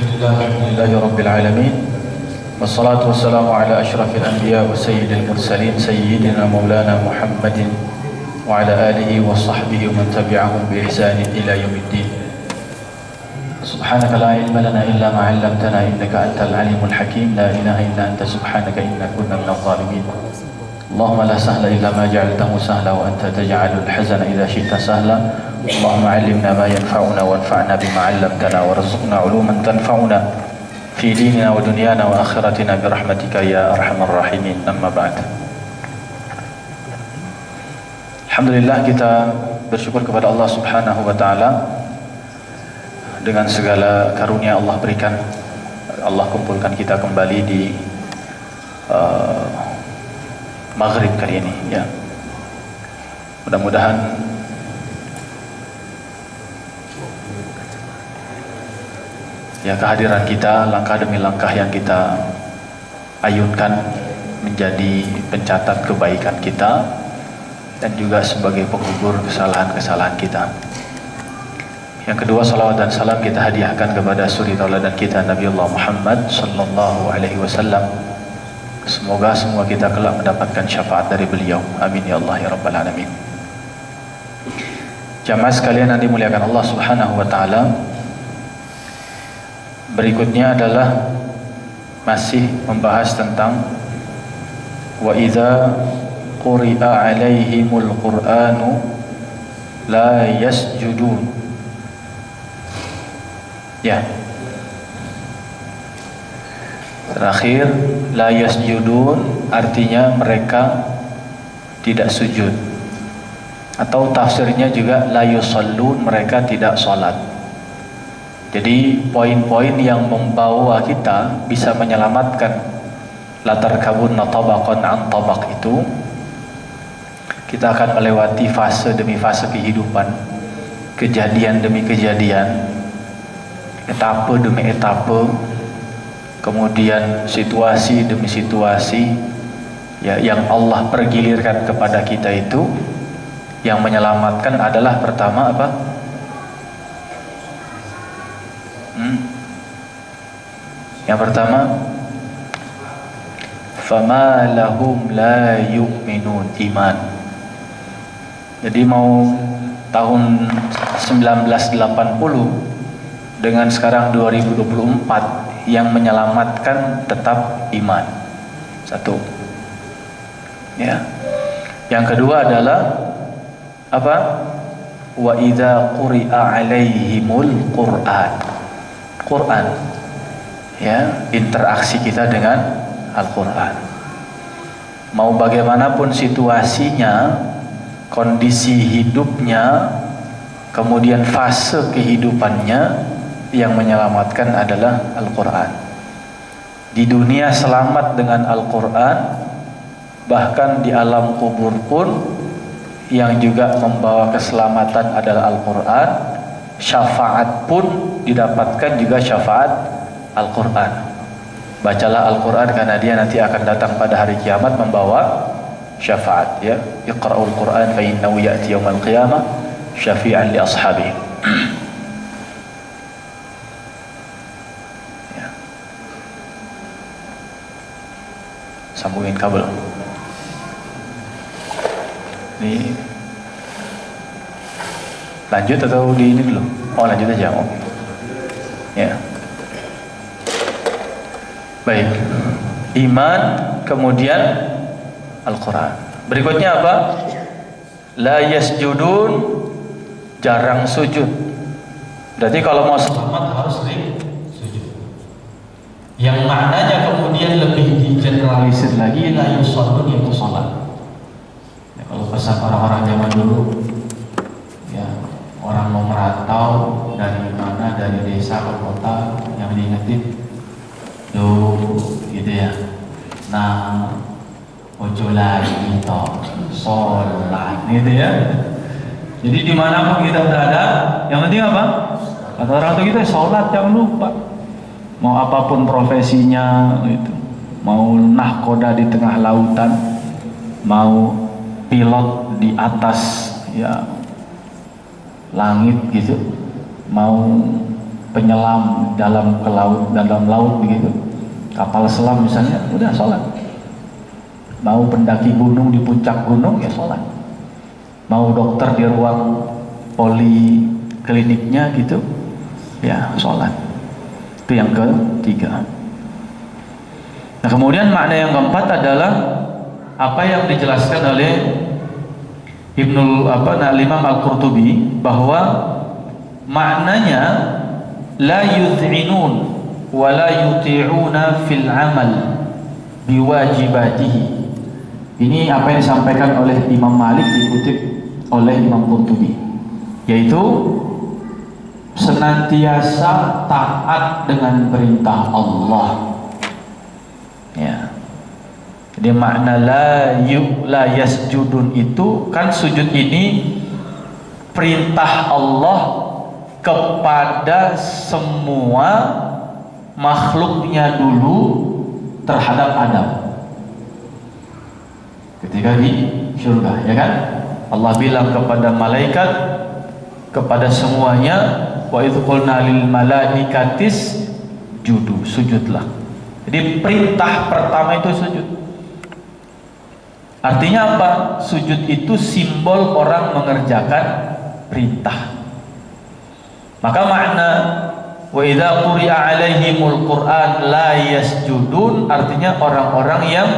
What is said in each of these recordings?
Alhamdulillahi Rabbil Alamin. Wassalatu wassalamu ala ashrafil anbiya wa sayyidil mursalin sayyidina maulana Muhammadin wa ala alihi wa sahbihi wa man tabi'ahum bi ihsanin ila yaumiddin. Subhanaka la ilma lana illa ma 'allamtana innaka antal alimul hakim. La ilaha illa anta subhanaka inna kunna minadh dhalimin. Allahumma la sahla illa ma ja'altahu sahla wa anta taj'alul hazana idza syi'ta sahla. Allahumma 'allimna ma yanfa'una wanfa'na bima 'allamtana warzuqna 'uluman tanfa'una fi dinina wa dunyana wa akhiratina bi rahmatika ya arhamar rahimin. Amma ba'd. Alhamdulillah, kita bersyukur kepada Allah Subhanahu wa taala dengan segala karunia Allah berikan. Allah kumpulkan kita kembali di maghrib kali ini ya. Mudah-mudahan ya kehadiran kita, langkah demi langkah yang kita ayunkan menjadi pencatat kebaikan kita dan juga sebagai penggugur kesalahan-kesalahan kita. Yang kedua, salawat dan salam kita hadiahkan kepada suri tauladan kita Nabi Allah Muhammad sallallahu alaihi wasallam. Semoga semua kita kelak mendapatkan syafaat dari beliau. Amin ya Allah ya rabbal alamin. Jamaah sekalian yang dimuliakan Allah Subhanahu wa taala, berikutnya adalah masih membahas tentang wa idza quri'a 'alaihimul qur'anu la yasjudun. Ya. Terakhir, la yasjudun artinya mereka tidak sujud. Atau tafsirnya juga la yusallun, mereka tidak salat. Jadi poin-poin yang membawa kita bisa menyelamatkan latar kabunna tabaqan an tabaq itu, kita akan melewati fase demi fase kehidupan, kejadian demi kejadian, etape demi etape, kemudian situasi demi situasi ya, yang Allah pergilirkan kepada kita itu. Yang menyelamatkan adalah pertama apa? Yang pertama, fama lahum la yu'minun, iman. Jadi mau tahun 1980 dengan sekarang 2024, yang menyelamatkan tetap iman. Satu. Ya. Yang kedua adalah apa? Wa idza quri'a 'alaihimul Qur'an. Quran. Ya, interaksi kita dengan Al-Qur'an. Mau bagaimanapun situasinya, kondisi hidupnya, kemudian fase kehidupannya, yang menyelamatkan adalah Al-Qur'an. Di dunia selamat dengan Al-Qur'an, bahkan di alam kubur pun yang juga membawa keselamatan adalah Al-Qur'an. Syafaat pun didapatkan juga syafaat Al-Qur'an. Bacalah Al-Qur'an karena dia nanti akan datang pada hari kiamat membawa syafaat ya. Iqra'ul Qur'an fa innahu ya'ti yaumal qiyamah syafi'an li ashabihi. Ya. Sambungin kabel. Ini lanjut atau di ini dulu? Oh, lanjut aja. Oke. Ya. Baik. Iman, kemudian Al-Qur'an. Berikutnya apa? La yasjudun, jarang sujud. Berarti kalau mau selamat harus sering sujud. Yang maknanya kemudian lebih digeneralisir lagi, la yusallun, yaitu salat. Kalau pesan orang-orang zaman dulu ya, orang mau merantau dari mana, dari desa ke kota, yang diingetin gitu ya, nah ojo lagi toh sholat gitu ya. Jadi dimanapun kita berada, yang penting apa? Kata orang tua kita, sholat jangan lupa. Mau apapun profesinya gitu, mau nahkoda di tengah lautan, mau pilot di atas ya langit gitu, mau penyelam dalam laut begitu, kapal selam misalnya, udah sholat. Mau pendaki gunung di puncak gunung, ya sholat. Mau dokter di ruang polikliniknya gitu, ya sholat. Itu yang ketiga. Nah, kemudian makna yang keempat adalah apa yang dijelaskan oleh Imam Al-Qurtubi, bahwa maknanya la yud'inun wa la yuti'una fil amal biwajibatihi. Ini apa yang disampaikan oleh Imam Malik, dikutip oleh Imam Qurtubi, yaitu senantiasa taat dengan perintah Allah. Ya. Jadi makna la yasjudun itu kan, sujud ini perintah Allah kepada semua makhluknya dulu terhadap Adam ketika di surga, ya kan? Allah bilang kepada malaikat, kepada semuanya, wa idz qulna lil malaikatis judu, sujudlah. Jadi perintah pertama itu sujud. Artinya apa? Sujud itu simbol orang mengerjakan perintah. Maka makna wa idza quri'a alaihimul Qur'an la yasjudun, artinya orang-orang yang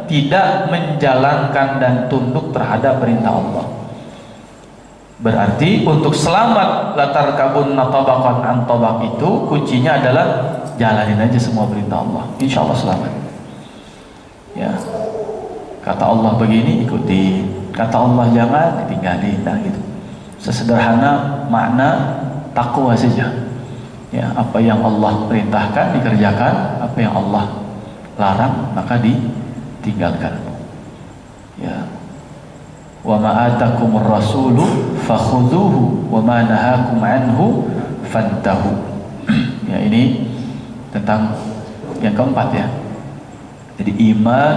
tidak menjalankan dan tunduk terhadap perintah Allah. Berarti untuk selamat latar kabun natabaqan an tabaq itu kuncinya adalah jalanin aja semua perintah Allah, insya Allah selamat. Ya, kata Allah begini ikuti, kata Allah jangan ditinggalin, nah gitu. Sesederhana makna takwa saja. Ya, apa yang Allah perintahkan dikerjakan, apa yang Allah larang maka ditinggalkan. Ya. Wa ma atakumur rasulu fakhudhuhu wa ma nahakum anhu fantahu. Ya, ini tentang yang keempat ya. Jadi iman,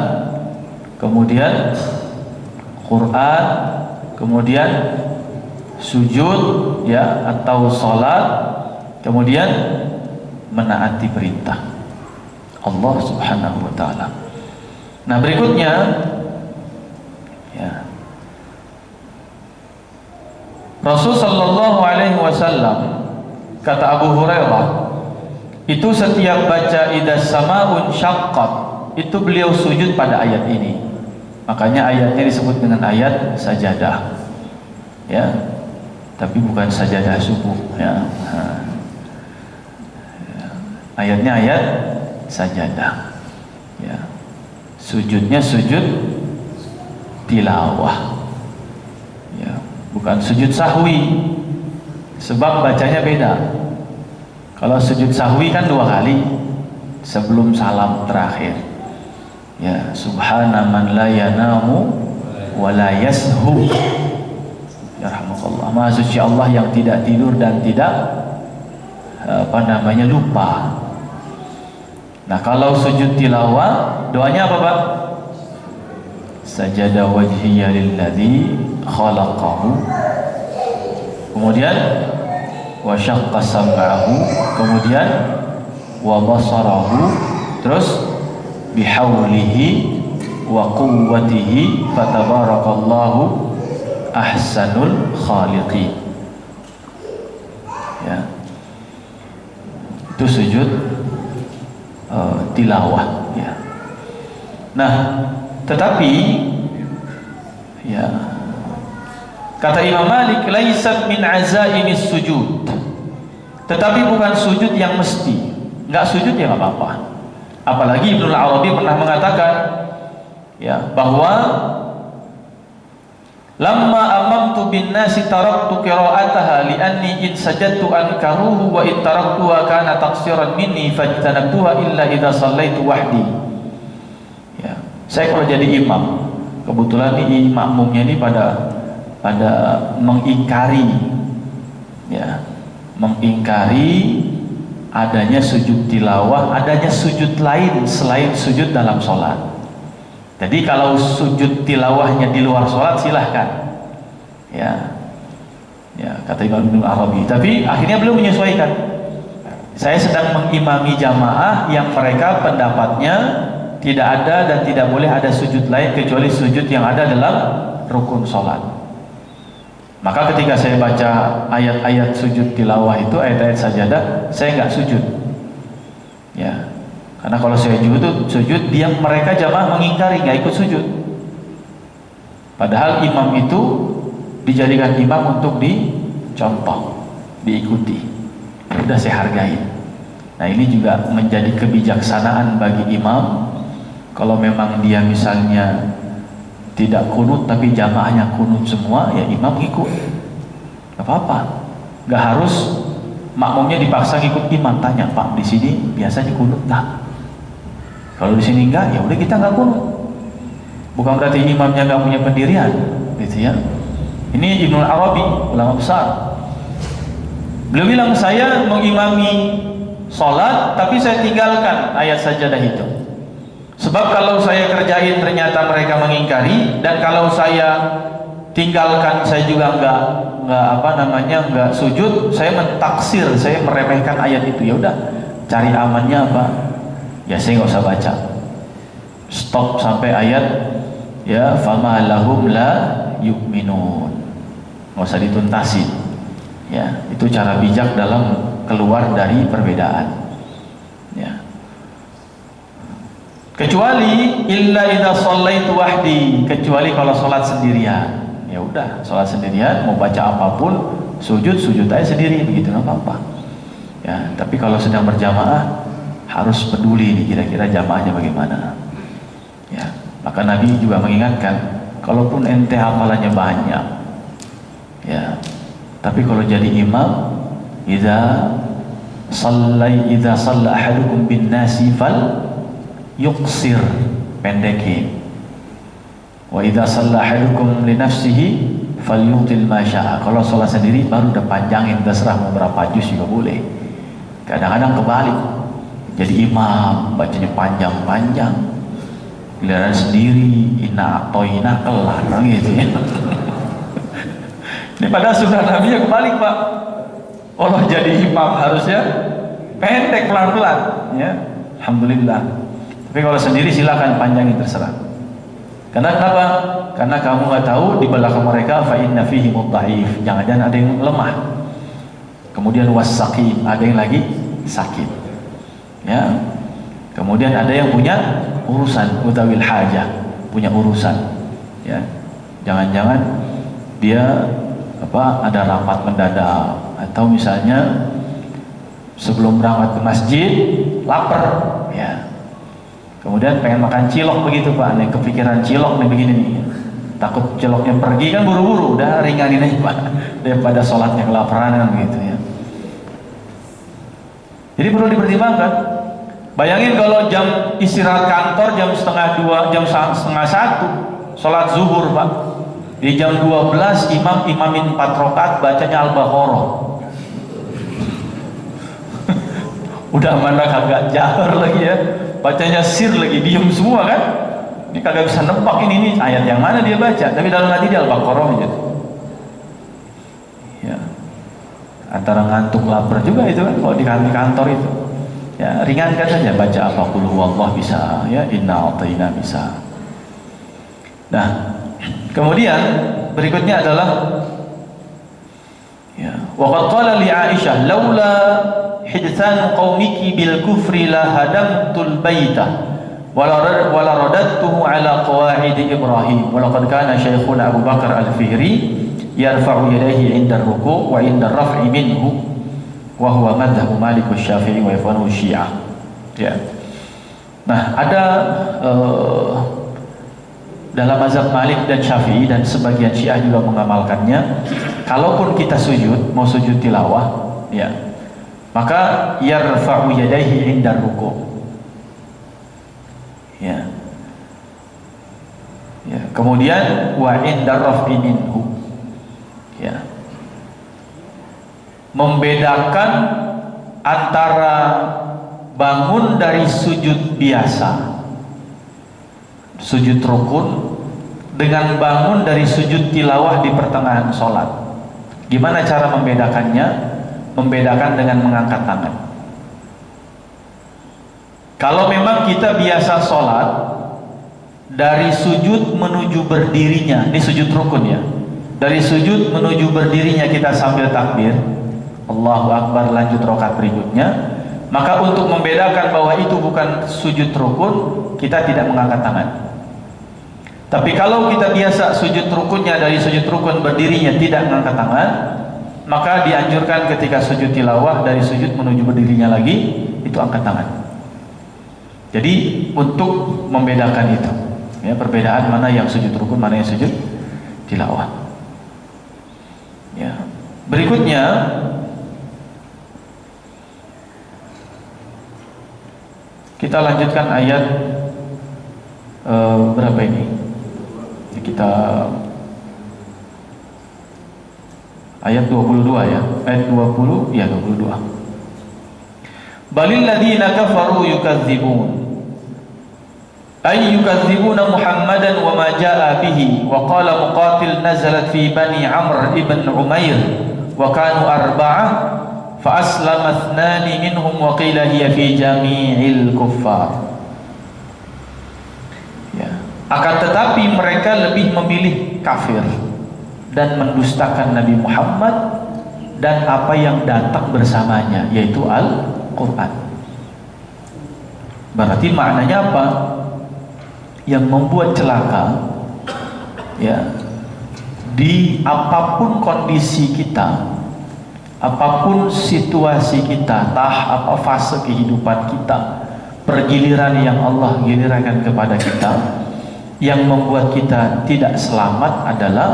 kemudian Quran, kemudian sujud ya atau salat, kemudian menaati perintah Allah Subhanahu wa taala. Nah, berikutnya ya, Rasul sallallahu alaihi wasallam, kata Abu Hurairah, itu setiap baca idas samaun syaqqat, itu beliau sujud pada ayat ini. Makanya ayatnya disebut dengan ayat sajadah. Ya. Tapi bukan sajadah subuh ya. Ayatnya ayat sajadah. Ya. Sujudnya sujud tilawah. Ya, bukan sujud sahwi. Sebab bacanya beda. Kalau sujud sahwi kan 2 kali sebelum salam terakhir. Ya, subhana man la yanamu wa la yashu. Ya rahmatullah. Maha suci Allah yang tidak tidur dan tidak lupa. Nah, kalau sujud tilawah doanya apa, Pak? Sajada wajhiya lilladzi khalaqahu. Kemudian wa syaqqa sam'ahu, kemudian wa basarahu, terus bihaulihi wa quwwatihi fatabarakallahu ahsanul khaliqin. Ya, itu sujud tilawah ya. Nah, tetapi ya, kata Imam Malik, laisat min azaimis sujud, tetapi bukan sujud yang mesti. Nggak sujud ya nggak apa-apa. Apalagi Ibnu Arabi pernah mengatakan ya, bahwa lamma amamtu bin nasi taraktu qira'ataha li'anni in sajadtu ankaruhu wa in taraktuha kana taqsiran minni fajtanabtuha illa idza shallaitu wahdi. Ya, saya kalau jadi imam, kebetulan ini makmumnya ini pada mengingkari ya, mengingkari adanya sujud tilawah, adanya sujud lain selain sujud dalam sholat. Jadi kalau sujud tilawahnya di luar sholat silahkan ya, ya kata Imam Ibnu Arabi. Tapi akhirnya beliau menyesuaikan. Saya sedang mengimami jamaah yang mereka pendapatnya tidak ada dan tidak boleh ada sujud lain kecuali sujud yang ada dalam rukun sholat. Maka ketika saya baca ayat-ayat sujud tilawah itu, ayat-ayat sajadah, saya nggak sujud. Ya, karena kalau saya sujud, mereka jamaah mengingkari, nggak ikut sujud. Padahal imam itu dijadikan imam untuk dicontoh, diikuti. Udah saya hargai. Nah, ini juga menjadi kebijaksanaan bagi imam. Kalau memang dia misalnya tidak kunut tapi jamaahnya kunut semua, ya imam ikut, gak apa-apa. Gak harus makmumnya dipaksa ikut imam. Tanya, Pak, di sini biasanya kunut tak? Kalau di sini enggak, ya udah kita nggak kunut. Bukan berarti imamnya nggak punya pendirian, gitu ya. Ini Ibnu Arabi, ulama besar. Beliau bilang, saya mengimami sholat tapi saya tinggalkan ayat sajadah itu. Sebab kalau saya kerjain ternyata mereka mengingkari, dan kalau saya tinggalkan saya juga nggak sujud, saya mentaksir, saya meremehkan ayat itu. Ya udah, cari amannya apa? Ya saya nggak usah baca. Stop sampai ayat ya fama lahum la yu'minun. Nggak usah dituntasin. Ya, itu cara bijak dalam keluar dari perbedaan. Ya. Kecuali illa idza shallaitu wahdi, kecuali kalau sholat sendirian. Ya udah, sholat sendirian mau baca apapun, sujud aja sendiri, begitu nggak apa-apa. Ya, tapi kalau sedang berjamaah harus peduli nih kira-kira jamaahnya bagaimana. Ya, maka Nabi juga mengingatkan, kalaupun ente hafalannya banyak, ya, tapi kalau jadi imam, idza shalla ahadukum bin nasi fal yuqsir, pendekin. Wa idza shalla ahadukum li nafsihi falyutil ma syaa. Kalau sholat sendiri baru udah panjangin, terserah mau berapa juz juga boleh. Kadang-kadang kebalik, jadi imam bacanya panjang-panjang, giliran sendiri inna atoina kelar gitu ya. Ini pada sunnah Nabi yang kebalik, Pak. Allah jadi imam harusnya pendek, pelan-pelan ya. Alhamdulillah. Tapi kalau sendiri silakan panjangin, terserah. Karena kenapa? Karena kamu nggak tahu di belakang mereka fa inna fihi mudhaif. Jangan-jangan ada yang lemah. Kemudian wasaqim, ada yang lagi sakit. Ya. Kemudian ada yang punya urusan, utawil hajah, punya urusan. Ya. Jangan-jangan dia ada rapat mendadak, atau misalnya sebelum berangkat ke masjid lapar, ya. Kemudian pengen makan cilok begitu, Pak. Nih kepikiran cilok nih begini nih. Takut ciloknya pergi kan buru-buru, udah ringanin aja, Pak. Daripada sholatnya kelaparan kan begitu ya. Jadi perlu dipertimbangkan. Bayangin kalau jam istirahat kantor jam setengah 2, jam setengah 1 sholat zuhur, Pak. Di jam 12 imam imamin 4 rakaat bacanya Al-Baqarah. Udah mana kagak jahar lagi ya. Bacanya sir lagi, diem semua kan. Ini kagak bisa nebak ini ayat yang mana dia baca, tapi dalam hati dia Al-Baqarah aja. Ya. Antara ngantuk lapar juga itu kan kalau di kantor itu. Ya, ringankan saja baca apa qul huwallah bisa, ya inna a'taina bisa. Nah, kemudian berikutnya adalah ya, wa qad qala li Aisyah laula hidsan qaumiki bil kufri la hadamtul baita wala radattuhu ala qawaid Ibrahim wa laqad kana shaykhuna Abu Bakar Al-Fihri yarfa'u yadayhi 'inda ar-ruku' wa 'inda ar-raf'i minhu wa huwa madhhab Malik Syafi'i wa ikhwanu Syiah. Ya. Nah, ada dalam mazhab Malik dan Syafi'i dan sebagian Syiah juga mengamalkannya, kalaupun kita sujud, mau sujud tilawah, ya, maka yarfa'u yadayhi 'inda ruku'. Ya. Ya, kemudian wa 'inda raf'i minhu. Ya. Membedakan antara bangun dari sujud biasa, sujud rukun, dengan bangun dari sujud tilawah di pertengahan sholat. Gimana cara membedakannya? Membedakan dengan mengangkat tangan. Kalau memang kita biasa sholat dari sujud menuju berdirinya, ini sujud rukun ya, dari sujud menuju berdirinya kita sambil takbir Allahu Akbar, lanjut rakaat berikutnya, maka untuk membedakan bahwa itu bukan sujud rukun, kita tidak mengangkat tangan. Tapi kalau kita biasa sujud rukunnya dari sujud rukun berdirinya tidak mengangkat tangan, maka dianjurkan ketika sujud tilawah dari sujud menuju berdirinya lagi itu angkat tangan. Jadi untuk membedakan itu, ya, perbedaan mana yang sujud rukun, mana yang sujud tilawah. Ya. Berikutnya kita lanjutkan ayat berapa ini? Kita ayat 22 ya, ayat 20 ya 22. Balil ladzina kafaru yukadzibun ay yukadzibuna Muhammadan wa ma jaa bihi wa qala Muqatil nazalat fi Bani Amr ibn Umair wa kanu arba'ah fa aslama ithnani minhum wa qila hiya fi jami'il kuffar. Ya, akan tetapi mereka lebih memilih kafir dan mendustakan Nabi Muhammad dan apa yang datang bersamanya, yaitu Al-Quran. Berarti maknanya apa? Yang membuat celaka, ya, di apapun kondisi kita, apapun situasi kita, apa fase kehidupan kita, pergiliran yang Allah gilirkan kepada kita, yang membuat kita tidak selamat adalah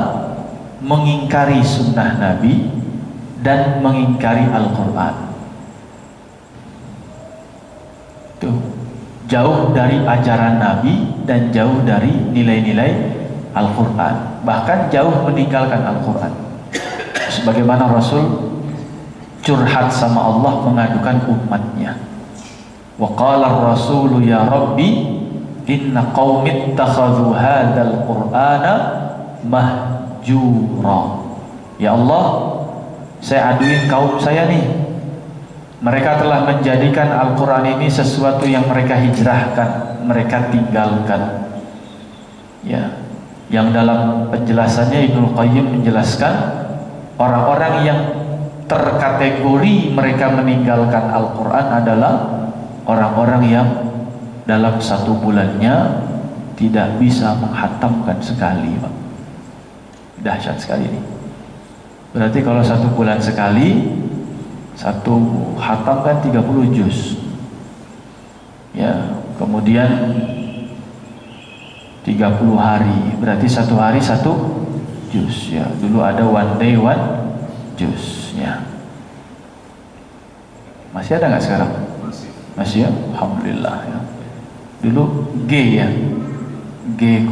mengingkari sunnah Nabi dan mengingkari Al-Quran. Tuh, jauh dari ajaran Nabi dan jauh dari nilai-nilai Al-Quran, bahkan jauh meninggalkan Al-Quran. Sebagaimana Rasul curhat sama Allah mengadukan umatnya. Wa qala ar-rasulu ya Rabbi inna qaumi ittakhadhu hadzal qur'ana mahjura. Ya Allah, saya aduin kaum saya nih, mereka telah menjadikan Al-Quran ini sesuatu yang mereka hijrahkan, mereka tinggalkan. Ya, yang dalam penjelasannya Ibnu Qayyim menjelaskan orang-orang yang terkategori mereka meninggalkan Al-Quran adalah orang-orang yang dalam satu bulannya tidak bisa menghatamkan sekali, Pak. Dahsyat sekali ini. Berarti kalau satu bulan sekali, satu khatam kan 30 juz. Ya, kemudian 30 hari, berarti satu hari satu juz. Ya, dulu ada one day one juz. Ya. Masih ada nggak sekarang? Masih ya, alhamdulillah. Ya. Dulu G ya, G00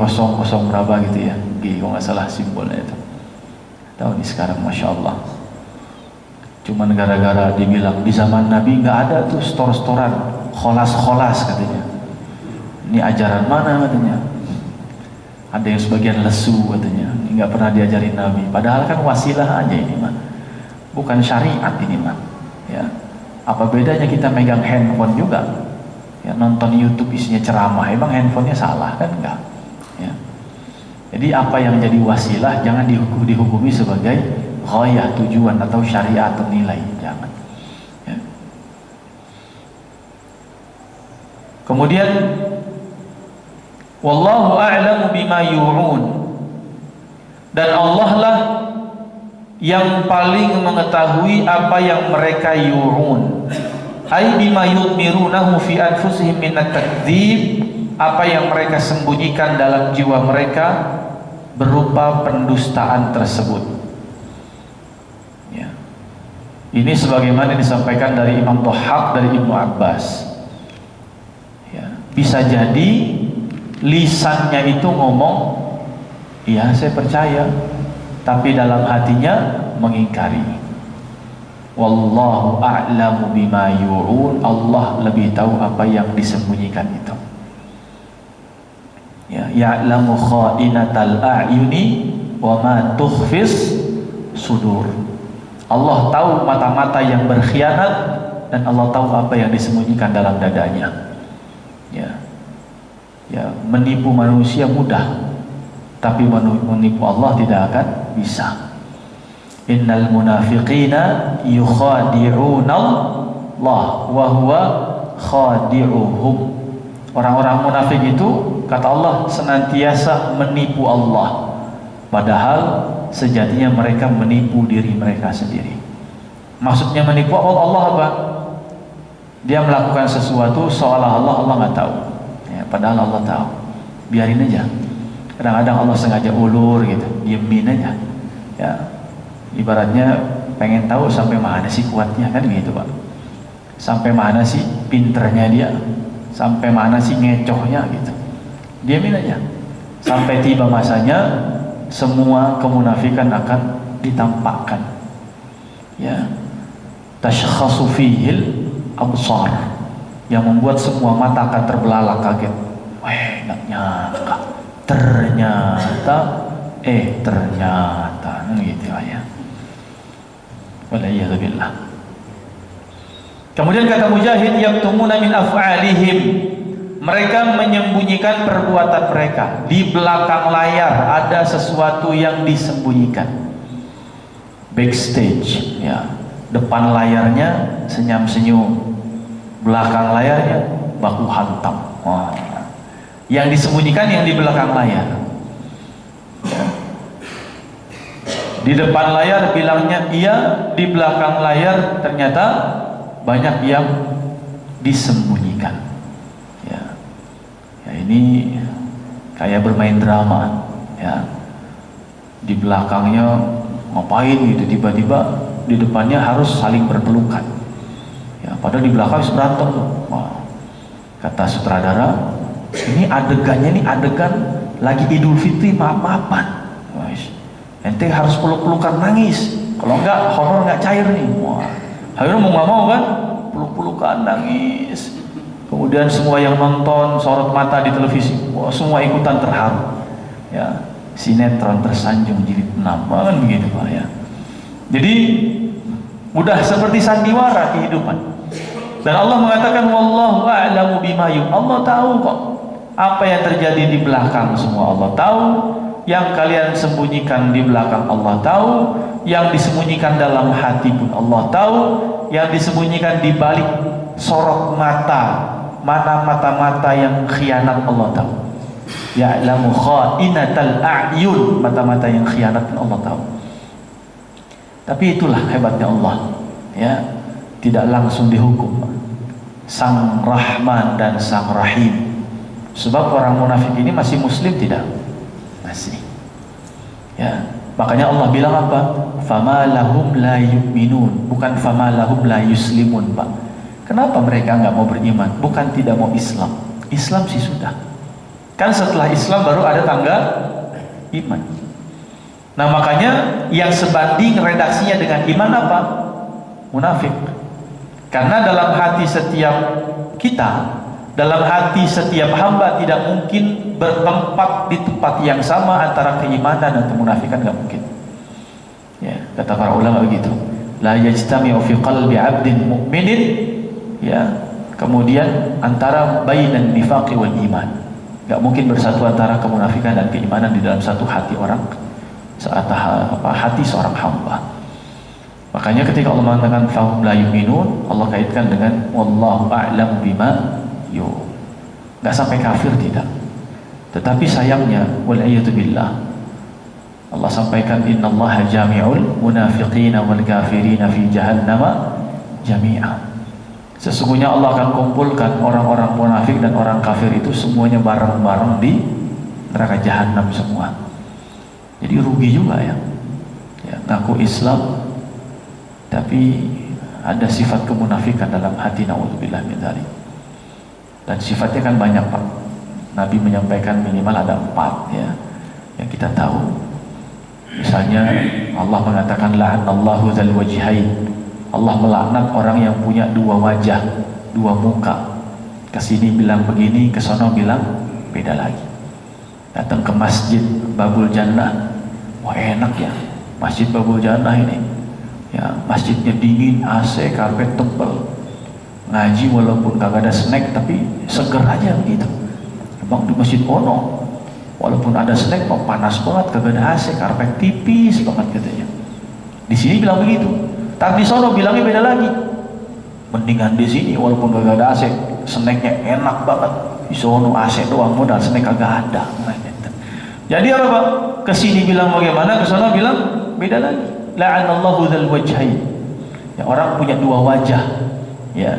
berapa gitu ya, G kalau nggak salah simbolnya itu. Tahu nih sekarang, masya Allah. Cuman gara-gara dibilang di zaman Nabi nggak ada tuh stor-storan kholas-kholas katanya. Ini ajaran mana katanya? Ada yang sebagian lesu katanya, ini nggak pernah diajarin Nabi. Padahal kan wasilah aja ini mah, bukan syariat ini mah. Ya, apa bedanya kita megang handphone juga? Ya, nonton YouTube isinya ceramah, emang handphonenya salah kan? Enggak. Ya. Jadi apa yang jadi wasilah jangan dihukumi sebagai ghayah, tujuan atau syariat atau nilai, jangan. Ya. Kemudian wallahu a'lamu bima yu'un, dan Allah lah yang paling mengetahui apa yang mereka yu'un, ay bima yudmirunahu fi anfusihim min at-takdzib, apa yang mereka sembunyikan dalam jiwa mereka berupa pendustaan tersebut. Ya. Ini sebagaimana disampaikan dari Imam Dhahhak dari Ibnu Abbas. Ya. Bisa jadi lisannya itu ngomong, iya saya percaya, tapi dalam hatinya mengingkari. Wallahu a'lamu bima yu'un, Allah lebih tahu apa yang disembunyikan itu. Ya, ya'lamu kha'inatal a'yuni wa ma tukhfis sudur. Allah tahu mata-mata yang berkhianat dan Allah tahu apa yang disembunyikan dalam dadanya. Ya, menipu manusia mudah, tapi menipu Allah tidak akan bisa. Innal munafiqina yukhadi'una Allah wa huwa khadi'uhum. Orang-orang munafik itu, kata Allah, senantiasa menipu Allah, padahal sejatinya mereka menipu diri mereka sendiri. Maksudnya menipu Allah apa? Dia melakukan sesuatu seolah-olah Allah nggak tahu, ya, padahal Allah tahu. Biarin aja. Kadang-kadang Allah sengaja ulur gitu, diemin aja. Ya, ibaratnya pengen tahu sampai mana sih kuatnya, kan gitu Pak. Sampai mana sih pinternya dia, sampai mana sih ngecohnya gitu. Diamin aja. Sampai tiba masanya semua kemunafikan akan ditampakkan. Ya. Tashkhasu fihil absar, yang membuat semua mata akan terbelalak kaget. Wah, nggak nyangka. Ternyata gitu ya. Waliyadzubillah. Kemudian kata Mujahid, yaktumuna min af'alihim, mereka menyembunyikan perbuatan mereka. Di belakang layar ada sesuatu yang disembunyikan. Backstage, ya. Depan layarnya senyum-senyum, belakang layarnya baku hantam. Wah. Yang disembunyikan yang di belakang layar. Ya. Di depan layar bilangnya iya, di belakang layar ternyata banyak yang disembunyikan. Ya, ya ini kayak bermain drama. Ya, di belakangnya ngapain gitu, tiba-tiba di depannya harus saling berpelukan. Ya, padahal di belakang berantem. Wah, kata sutradara, ini adegannya ini adegan lagi Idul Fitri, maaf-maafan. Ente harus peluk-pelukan, nangis. Kalau enggak horor nggak cair nih. Wah, akhirnya mau nggak mau kan peluk-pelukan, nangis. Kemudian semua yang nonton sorot mata di televisi, wah, semua ikutan terharu. Ya, sinetron tersanjung jilid 6 kan begitu Pak ya. Jadi udah seperti sandiwara kehidupan. Dan Allah mengatakan wallahu a'lamu bima yu. Allah tahu kok apa yang terjadi di belakang, semua Allah tahu. Yang kalian sembunyikan di belakang Allah tahu, yang disembunyikan dalam hati pun Allah tahu, yang disembunyikan di balik sorot mata, mana mata-mata yang khianat Allah tahu. Ya'lamu kha'inatal a'yun, mata-mata yang khianat pun Allah tahu. Tapi itulah hebatnya Allah, ya, tidak langsung dihukum. Sang Rahman dan Sang Rahim. Sebab orang munafik ini masih muslim tidak? Masih. Ya, makanya Allah bilang apa? Fama lahum la yu'minun, bukan fama lahum la yuslimun, Pak. Kenapa mereka nggak mau beriman? Bukan tidak mau Islam. Islam sih sudah. Kan setelah Islam baru ada tangga iman. Nah, makanya yang sebanding redaksinya dengan iman apa? Munafik. Karena dalam hati setiap kita, dalam hati setiap hamba tidak mungkin bertempat di tempat yang sama antara keimanan dan kemunafikan, nggak mungkin. Ya, kata para ulama begitu. La yajtami'u fi qalbi 'abdin mu'minin, ya, kemudian antara bainan nifaqi wal iman. Nggak mungkin bersatu antara kemunafikan dan keimanan di dalam satu hati orang, hati seorang hamba. Makanya ketika Allah mengatakan fahum la yu'minun, Allah kaitkan dengan wallahu a'lam bima yu. Nggak sampai kafir tidak. Tetapi sayangnya wal'iyadu billah, Allah sampaikan innallaha jami'ul munafiqina wal kafirina fi jahannama jami'a. Sesungguhnya Allah akan kumpulkan orang-orang munafik dan orang kafir itu semuanya bareng-bareng di neraka jahanam semua. Jadi rugi juga ya. Ya, ngaku Islam tapi ada sifat kemunafikan dalam hati, naudzubillah min dzalik. Dan sifatnya kan banyak Pak. Nabi menyampaikan minimal ada 4 ya, yang kita tahu. Misalnya Allah mengatakan la'anallahu dzal wajhain. Allah melaknat orang yang punya 2 wajah, 2 muka. Kesini bilang begini, ke sono bilang beda lagi. Datang ke masjid Babul Jannah, wah enak ya masjid Babul Jannah ini. Ya, masjidnya dingin, AC, karpet tebal. Ngaji walaupun kagak ada snack tapi seger aja gitu. Emang di masjid ono, walaupun ada snack, kok panas banget, kagak ada AC, karpet tipis banget katanya. Di sini bilang begitu, tapi di sono bilangnya beda lagi. Mendingan di sini walaupun kagak ada AC, snacknya enak banget. Di sono AC doang modal, snack kagak ada. Jadi apa Pak? Kesini bilang bagaimana, ke sono bilang beda lagi. La'anallahu dzal wajhain. Ya, orang punya dua wajah. Ya,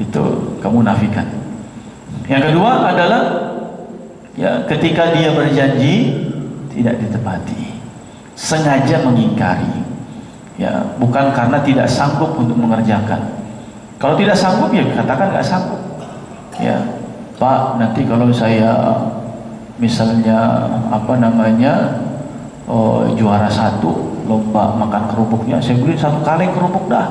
itu kemunafikan. Yang kedua adalah ya, ketika dia berjanji tidak ditepati, sengaja mengingkari. Ya, bukan karena tidak sanggup untuk mengerjakan. Kalau tidak sanggup ya katakan nggak sanggup. Ya, Pak, nanti kalau saya misalnya juara 1 lomba makan kerupuknya, saya beli 1 kaleng kerupuk dah.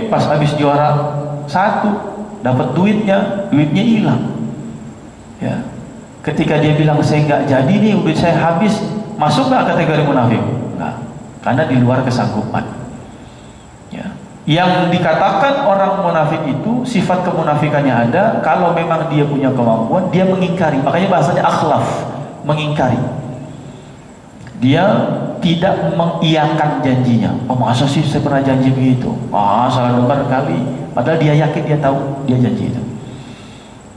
Pas habis juara 1 dapat duitnya hilang. Ya, ketika dia bilang saya nggak jadi nih, duit saya habis, masuk nggak kategori munafik? Nggak, karena di luar kesanggupan. Ya. Yang dikatakan orang munafik itu sifat kemunafikannya ada kalau memang dia punya kemampuan, dia mengingkari. Makanya bahasanya akhlaf, mengingkari. Dia tidak mengiyakan janjinya. Oh, masa sih saya pernah janji begitu? Salah dengar kali. Padahal dia yakin, dia tahu dia janji itu.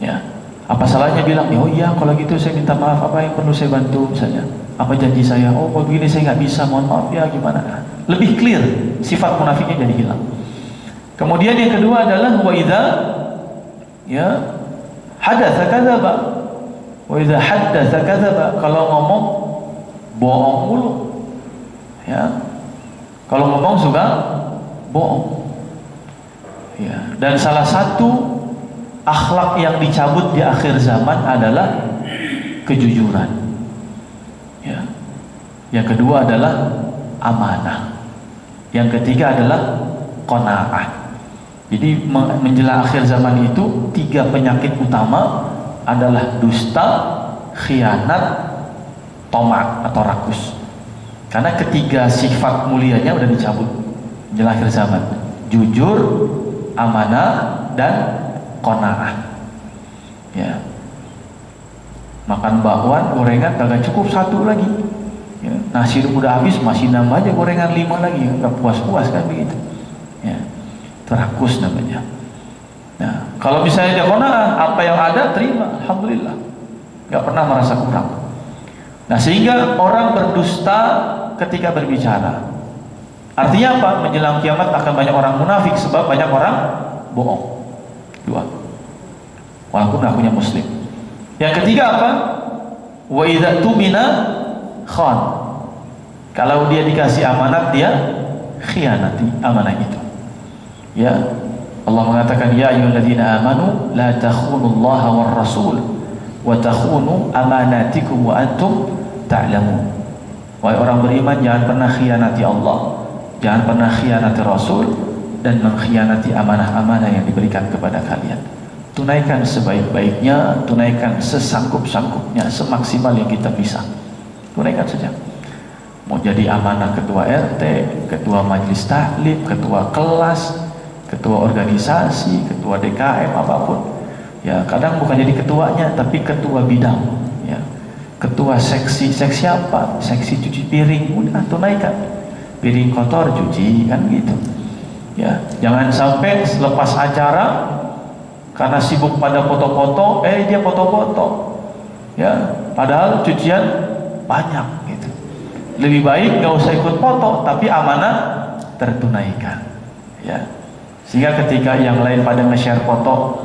Ya, apa salahnya bilang, oh iya kalau gitu saya minta maaf, apa yang perlu saya bantu misalnya? Apa janji saya? Oh kalau begini saya nggak bisa, mohon maaf ya, gimana? Lebih clear, sifat munafiknya jadi hilang. Kemudian yang kedua adalah wa idza ya hadatsa kadzaba. Wa idza haddatsa kadzaba, kalau ngomong bohong mulu. Ya. Kalau ngomong suka bohong. Ya, dan salah satu akhlak yang dicabut di akhir zaman adalah kejujuran. Ya. Yang kedua adalah amanah. Yang ketiga adalah qanaah. Jadi menjelang akhir zaman itu 3 penyakit utama adalah dusta, khianat, tomak atau rakus. Karena ketiga sifat mulianya udah dicabut menjelang akhir zaman. Jujur, amanah, dan qanaah. Ya. Makan bakwan, gorengan kagak cukup 1 lagi. Ya. Nasi udah habis, masih nambah aja gorengan 5 lagi, nggak puas-puas kan begitu. Ya. Terakus namanya. Nah, kalau misalnya dia qanaah, apa yang ada terima, alhamdulillah, nggak pernah merasa kurang. Nah, sehingga orang berdusta ketika berbicara. Artinya apa? Menjelang kiamat akan banyak orang munafik sebab banyak orang bohong. 2. Walaupun akunya muslim. Yang ketiga apa? Wa idza tumina khan. Kalau dia dikasih amanat, dia khianati amanah itu. Ya, Allah mengatakan ya ayyuhalladzina amanu la takhunullaha war rasul wa takhunu amanatikum wa antum ta'lamun. Wahai orang beriman, jangan pernah khianati Allah, jangan pernah khianati Rasul, dan mengkhianati amanah-amanah yang diberikan kepada kalian. Tunaikan sebaik-baiknya, tunaikan sesanggup-sanggupnya, semaksimal yang kita bisa. Tunaikan saja. Mau jadi amanah ketua RT, ketua majelis taklim, ketua kelas, ketua organisasi, ketua DKM, apapun. Ya, kadang bukan jadi ketuanya, tapi ketua bidang. Ya, ketua seksi apa? Seksi cuci piring, udah tunaikan. Piring kotor cuci, kan gitu. Ya, jangan sampai selepas acara karena sibuk pada foto-foto, dia foto-foto. Ya, padahal cucian banyak gitu. Lebih baik nggak usah ikut foto, tapi amanah tertunaikan. Ya. Sehingga ketika yang lain pada nge-share foto,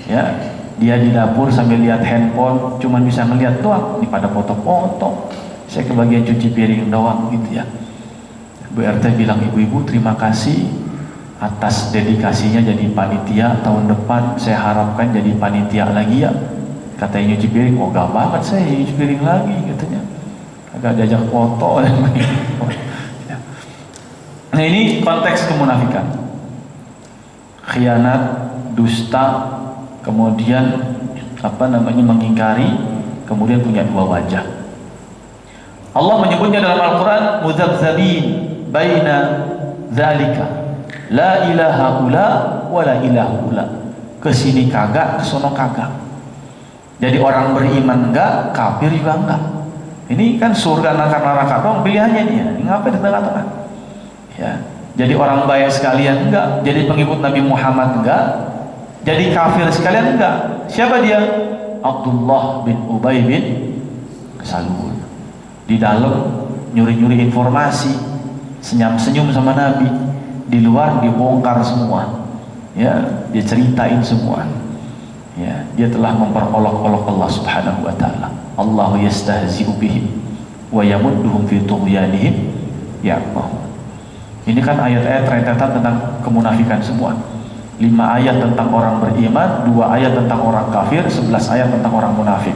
ya, dia di dapur sambil lihat handphone, cuman bisa ngeliat doang, ini pada foto-foto. Saya kebagian cuci piring doang gitu ya. Bu RT bilang, ibu-ibu terima kasih atas dedikasinya jadi panitia, tahun depan saya harapkan jadi panitia lagi ya. Katanya nyuci piring, oh gak banget saya nyuci piring lagi katanya. Agak diajak foto. Nah, ini konteks kemunafikan. Khianat, dusta, kemudian mengingkari, kemudian punya 2 wajah. Allah menyebutnya dalam Al-Quran muzabzabin baina zalika, la ilaha ula wa la ilaha ula. Kesini kagak, kesono kagak. Jadi orang beriman enggak, kafir juga enggak. Ini kan surga neraka dong pilihannya dia. Ini ngapain di tengah-tengah? Ya. Jadi orang baik sekalian enggak, jadi pengikut Nabi Muhammad enggak, jadi kafir sekalian enggak. Siapa dia? Abdullah bin Ubay bin Salul. Di dalam nyuri-nyuri informasi, senyum-senyum sama Nabi, di luar dibongkar semua. Ya, dia ceritain semua. Ya, dia telah memperolok-olok Allah Subhanahu wa taala. Allahu yastahzi'u bihim wa yamudduhum fi tughyanihim ya'mahun. Ini kan ayat-ayat rentetan tentang kemunafikan semua. 5 ayat tentang orang beriman, 2 ayat tentang orang kafir, 11 ayat tentang orang munafik.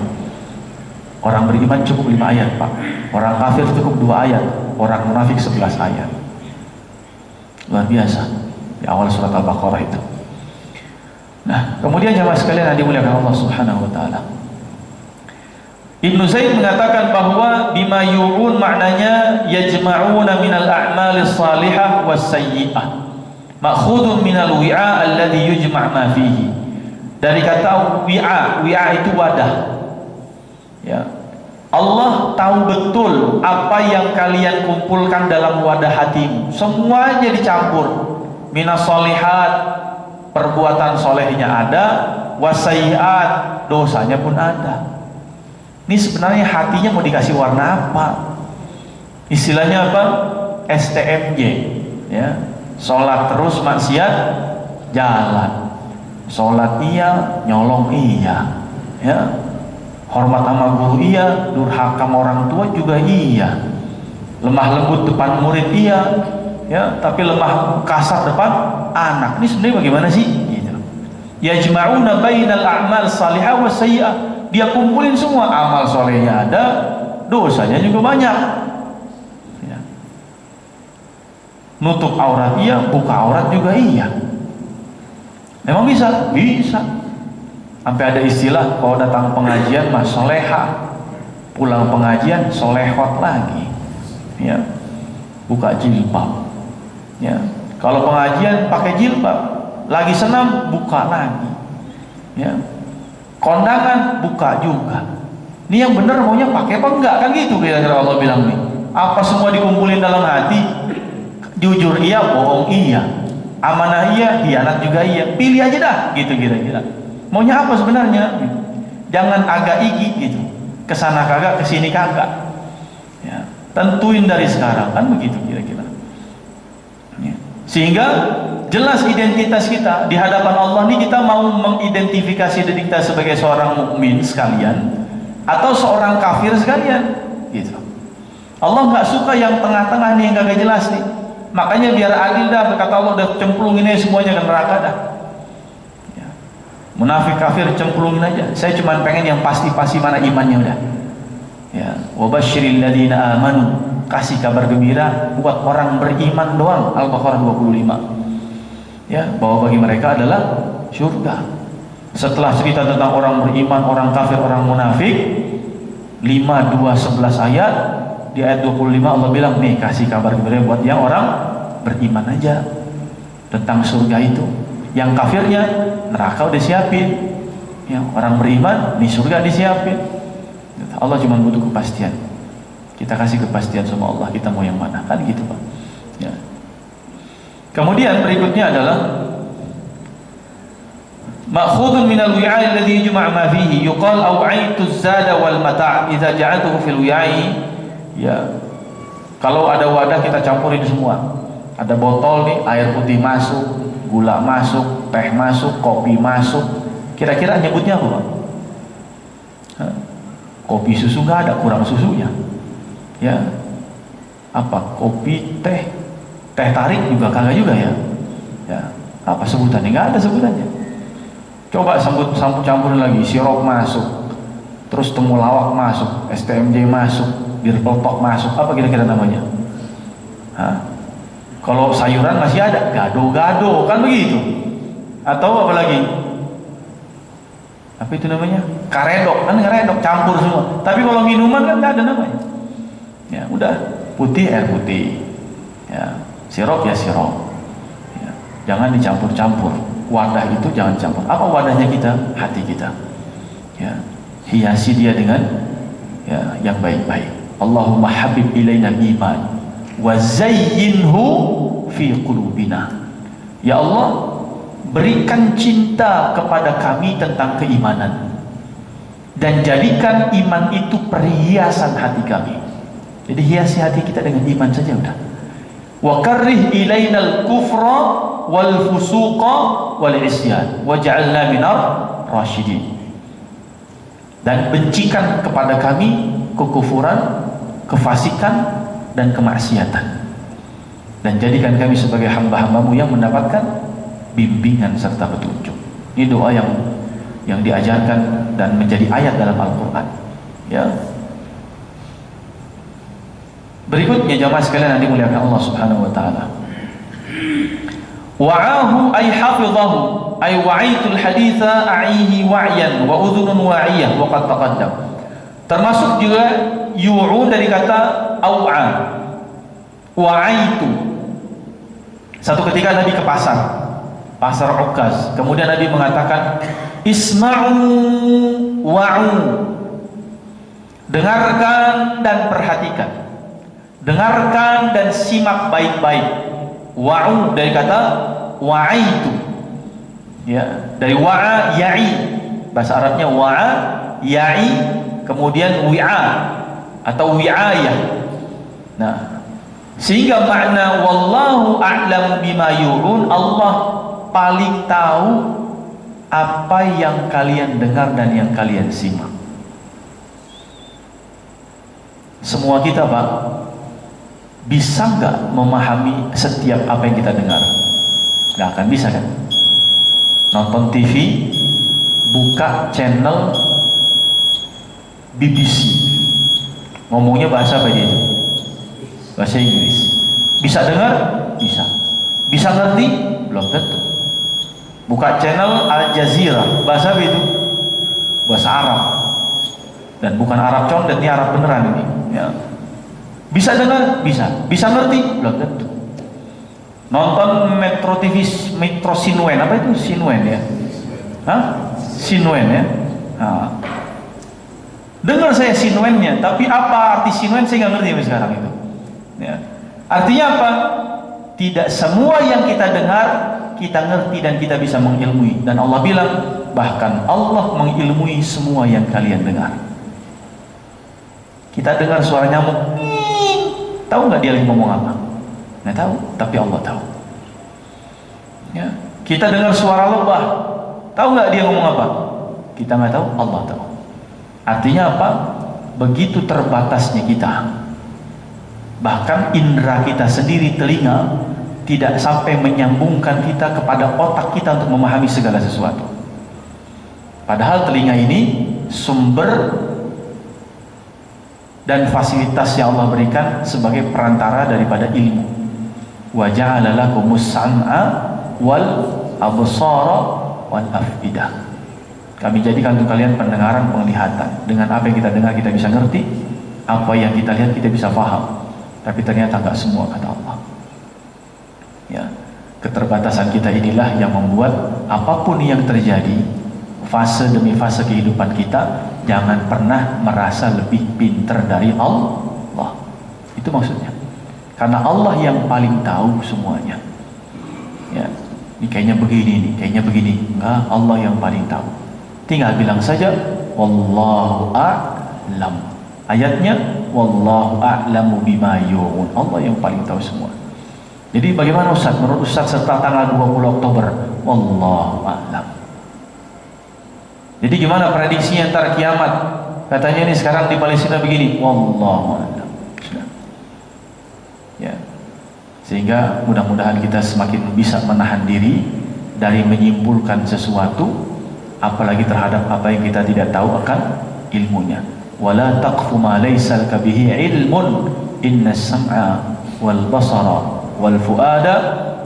Orang beriman cukup 5 ayat, Pak. Orang kafir cukup 2 ayat, orang munafik 11 ayat. Luar biasa. Di awal surat Al-Baqarah itu. Nah, kemudian jamaah sekalian yang dimuliakan Allah Subhanahu wa taala. Ibnu Zaid mengatakan bahwa bima yu'un maknanya yajma'una minal a'malis salihah was sayyi'ah. Ma'khudun minal wi'a alladhi yujma' ma fihi. Dari kata wi'a, wi'a itu wadah. Ya. Allah tahu betul apa yang kalian kumpulkan dalam wadah hatimu. Semuanya dicampur. Minas salihat, perbuatan solehnya ada, wasayyi'at, dosanya pun ada. Ini sebenarnya hatinya mau dikasih warna apa? Istilahnya apa? STMJ, ya. Sholat terus, maksiat jalan. Sholat iya, nyolong iya, ya. Hormat sama guru iya, durhaka sama orang tua juga iya. Lemah lembut depan murid iya, ya. Tapi lemah kasar depan anak. Ini sebenarnya bagaimana sih? Gitu. Yajma'una bainal a'mal salihah was sayyi'ah. Dia kumpulin semua, amal solehnya ada, dosanya juga banyak. Ya. Nutup aurat iya, buka aurat juga iya. Memang bisa? Bisa. Sampai ada istilah kalau datang pengajian mas soleha, pulang pengajian solehot lagi. Ya. Buka jilbab. Ya. Kalau pengajian pakai jilbab, lagi senam buka lagi. Ya. Kondangan buka juga. Ini yang benar maunya pakai apa enggak, kan gitu kira-kira Allah bilang nih. Apa semua dikumpulin dalam hati? Jujur iya, bohong iya, amanah iya, hianat juga iya. Pilih aja dah, gitu kira-kira. Maunya apa sebenarnya? Jangan agak igi gitu. Kesana kagak, kesini kagak. Ya, tentuin dari sekarang, kan begitu kira-kira. Ya. Sehingga jelas identitas kita di hadapan Allah ini, kita mau mengidentifikasi diri kita sebagai seorang mukmin sekalian atau seorang kafir sekalian, gitu. Allah nggak suka yang tengah-tengah nih, yang gak jelas nih. Makanya biar adil dah, kata Allah, udah cemplungin aja semuanya ke neraka dah. Ya. Munafik kafir cemplungin aja. Saya cuma pengen yang pasti-pasti mana imannya udah. Ya, wabasyiril ladzina amanu, kasih kabar gembira buat orang beriman doang. Al-Baqarah 25. Ya, bahwa bagi mereka adalah surga. Setelah cerita tentang orang beriman, orang kafir, orang munafik, 5, 2, 11 ayat, di ayat 25 Allah bilang nih, kasih kabar gembira buat yang orang beriman aja tentang surga itu. Yang kafirnya neraka udah siapin. Yang orang beriman nih surga disiapin. Allah cuma butuh kepastian. Kita kasih kepastian sama Allah, kita mau yang mana, kan gitu Pak. Ya. Kemudian berikutnya adalah ma'khudun minal wi'a'i alladhi yujma' ma fihi yuqal aw'aitu zada wal mata' idza ja'altuhu fil wi'a'i. Ya. Kalau ada wadah kita campurin semua. Ada botol nih, air putih masuk, gula masuk, teh masuk, kopi masuk. Kira-kira nyebutnya apa, Pak? Kopi susu nggak ada, kurang susunya. Ya. Apa? Kopi, teh tarik juga kagak juga ya. Ya, apa sebutannya? Nggak ada sebutannya. Coba campurin lagi, sirup masuk, terus temulawak masuk, STMJ masuk, bir peletok masuk, apa kira-kira namanya? Hah? Kalau sayuran masih ada, gado-gado, kan begitu? Atau apa lagi? Apa itu namanya? Karedok, kan karedok campur semua. Tapi kalau minuman kan nggak ada namanya. Ya, udah putih air putih. Ya. Sirup ya sirup, ya, jangan dicampur-campur. Wadah itu jangan campur. Apa wadahnya kita? Hati kita. Ya. hiasi dia dengan ya yang baik-baik. Allahumma habib ilaina iman wa zayyinhu fi qulubina. Ya Allah, berikan cinta kepada kami tentang keimanan dan jadikan iman itu perhiasan hati kami. Jadi hiasi hati kita dengan iman saja udah. Wa karrih ilainal kufra wal fusuqa wal isyan waj'alna minar rasyidin. Dan bencikan kepada kami kekufuran, kefasikan dan kemaksiatan, dan jadikan kami sebagai hamba-hambamu yang mendapatkan bimbingan serta petunjuk. Ini doa yang diajarkan dan menjadi ayat dalam Al-Quran ya. Berikutnya jamaah sekalian yang dimuliakan Allah Subhanahu wa taala, wa'ahu ay hafizahu ay wa'aitul haditha a'ihi wa'yan wa udhunun wa'iyah wa qad taqaddam. Termasuk juga yu'u dari kata au'a, wa'aitu. Satu ketika Nabi ke pasar Ukaz, kemudian Nabi mengatakan isma'u wa'u, dengarkan dan perhatikan, dengarkan dan simak baik-baik. Wa'u dari kata wa'aitu ya, dari wa'a ya'i, bahasa Arabnya wa'a ya'i, kemudian wi'a atau wi'ayah. Nah, sehingga makna wallahu a'lamu bima yu'un, Allah paling tahu apa yang kalian dengar dan yang kalian simak. Semua kita Pak, bisa nggak memahami setiap apa yang kita dengar? Nggak akan bisa kan? Nonton TV, buka channel BBC, ngomongnya bahasa apa dia? Bahasa Inggris. Bisa dengar? Bisa. Bisa ngerti? Belum tentu. Buka channel Al Jazeera, bahasa apa itu? Bahasa Arab. Dan bukan Arab condet, ini Arab beneran ini ya. Bisa dengar? Bisa. Bisa ngerti? Belum tentu. Nonton Metro TV, Metro Sinwen, apa itu Sinwen ya? Hah? Sinwen ya? Nah. Dengar saya Sinwennya, tapi apa arti Sinwen saya nggak ngerti sampai sekarang itu. Ya. Artinya apa? Tidak semua yang kita dengar kita ngerti dan kita bisa mengilmui. Dan Allah bilang, bahkan Allah mengilmui semua yang kalian dengar. Kita dengar suara nyamuk, tahu nggak dia lagi ngomong apa? Nggak tahu, tapi Allah tahu. Ya. Kita dengar suara lebah, tahu nggak dia ngomong apa? Kita nggak tahu, Allah tahu. Artinya apa? Begitu terbatasnya kita. Bahkan indera kita sendiri, telinga, tidak sampai menyambungkan kita kepada otak kita untuk memahami segala sesuatu. Padahal telinga ini sumber dan fasilitas yang Allah berikan sebagai perantara daripada ilmu. Wa ja'ala lakumus sam'a wal absara wal af'idah. Kami jadikan untuk kalian pendengaran, penglihatan. Dengan apa yang kita dengar kita bisa ngerti, apa yang kita lihat kita bisa paham. Tapi ternyata enggak semua, kata Allah. Ya, keterbatasan kita inilah yang membuat apapun yang terjadi, fase demi fase kehidupan kita, jangan pernah merasa lebih pintar dari Allah. Itu maksudnya. Karena Allah yang paling tahu semuanya. Ya, ini kayaknya begini, ini kayaknya begini. Enggak, Allah yang paling tahu. Tinggal bilang saja wallahu a'lam. Ayatnya wallahu a'lamu bima yu'un. Allah yang paling tahu semua. Jadi bagaimana Ustaz? Menurut Ustaz serta tanggal 20 Oktober wallahu a'lam. Jadi gimana prediksinya ntar kiamat? Katanya ini sekarang di Palestina begini, wallahu a'lam. Ya. Sehingga mudah-mudahan kita semakin bisa menahan diri dari menyimpulkan sesuatu, apalagi terhadap apa yang kita tidak tahu akan ilmunya. Wala taqfu ma laysa laka bihi ilmun innas sam'a wal basara wal fuada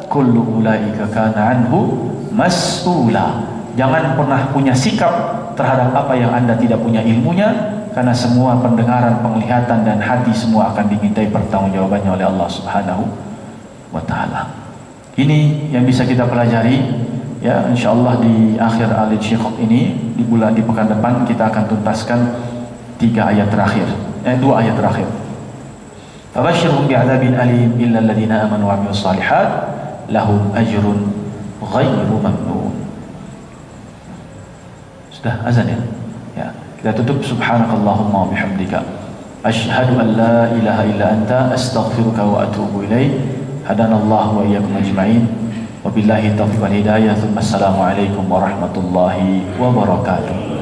kullu ulaika kana anhu mas'ula. Jangan pernah punya sikap terhadap apa yang Anda tidak punya ilmunya, karena semua pendengaran, penglihatan dan hati semua akan dimintai pertanggungjawabannya oleh Allah Subhanahu wa taala. Ini yang bisa kita pelajari Ya, insyaallah di akhir al-Insyiqaq ini di pekan depan kita akan tuntaskan 2 ayat terakhir. Fabashshirhum bi'adzabin alim illa alladziina aamanu wa 'amilus shalihat lahum ajrun ghairu mamnun. Sudah azan ya? Ya, kita tutup. Subhanakallahumma wa bihamdika asyhadu an la ilaha illa anta astaghfiruka wa atubu ilaik. Hadanallahu wa iyyakum ajma'in. Wabillahi taufiq wal hidayah. Assalamualaikum warahmatullahi wabarakatuh.